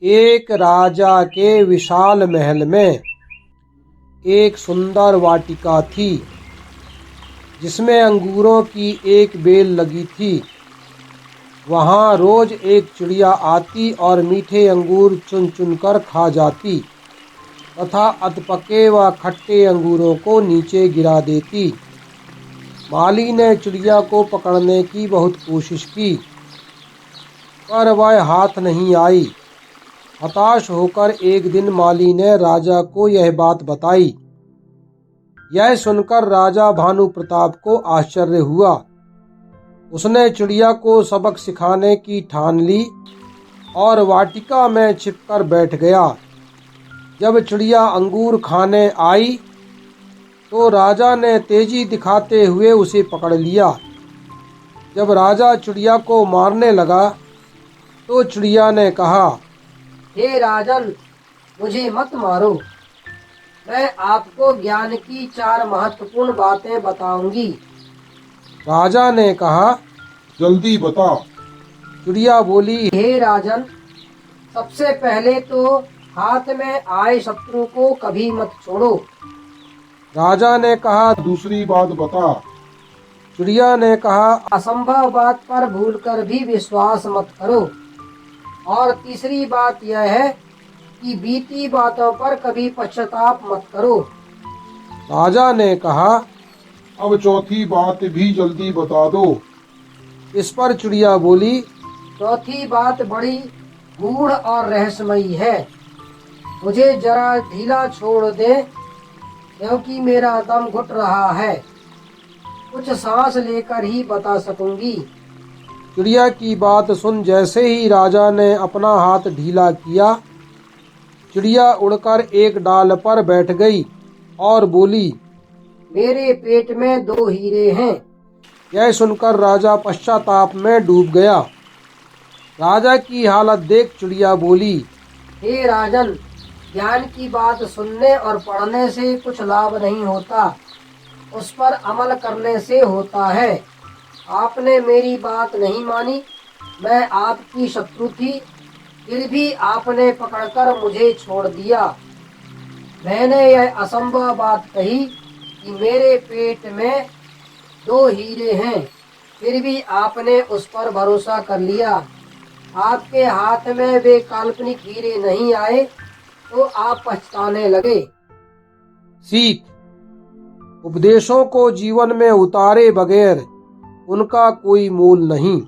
एक राजा के विशाल महल में एक सुंदर वाटिका थी, जिसमें अंगूरों की एक बेल लगी थी। वहाँ रोज एक चिड़िया आती और मीठे अंगूर चुन चुन कर खा जाती तथा अधपके व खट्टे अंगूरों को नीचे गिरा देती। माली ने चिड़िया को पकड़ने की बहुत कोशिश की, पर वह हाथ नहीं आई। हताश होकर एक दिन माली ने राजा को यह बात बताई। यह सुनकर राजा भानु प्रताप को आश्चर्य हुआ। उसने चिड़िया को सबक सिखाने की ठान ली और वाटिका में छिपकर बैठ गया। जब चिड़िया अंगूर खाने आई तो राजा ने तेजी दिखाते हुए उसे पकड़ लिया। जब राजा चिड़िया को मारने लगा तो चिड़िया ने कहा, हे राजन, मुझे मत मारो। मैं आपको ज्ञान की 4 महत्वपूर्ण बातें बताऊंगी। राजा ने कहा, जल्दी बता। चिड़िया बोली, हे राजन, सबसे पहले तो हाथ में आए शत्रु को कभी मत छोड़ो। राजा ने कहा, दूसरी बात बता। चिड़िया ने कहा, असंभव बात पर भूलकर भी विश्वास मत करो। और तीसरी बात यह है कि बीती बातों पर कभी पश्चाताप मत करो। राजा ने कहा, अब चौथी बात भी जल्दी बता दो। इस पर चिड़िया बोली, चौथी बात बड़ी गूढ़ और रहस्यमयी है। मुझे जरा ढीला छोड़ दे, क्योंकि मेरा दम घुट रहा है। कुछ सांस लेकर ही बता सकूंगी। चिड़िया की बात सुन जैसे ही राजा ने अपना हाथ ढीला किया, चिड़िया उड़कर एक डाल पर बैठ गई और बोली, मेरे पेट में 2 हीरे हैं। यह सुनकर राजा पश्चाताप में डूब गया। राजा की हालत देख चिड़िया बोली, हे राजन, ज्ञान की बात सुनने और पढ़ने से कुछ लाभ नहीं होता, उस पर अमल करने से होता है। आपने मेरी बात नहीं मानी। मैं आपकी शत्रु थी, फिर भी आपने पकड़कर मुझे छोड़ दिया। मैंने यह असंभव बात कही कि मेरे पेट में 2 हीरे हैं, फिर भी आपने उस पर भरोसा कर लिया। आपके हाथ में वे काल्पनिक हीरे नहीं आए तो आप पछताने लगे। सीख, उपदेशों को जीवन में उतारे बगैर उनका कोई मोल नहीं।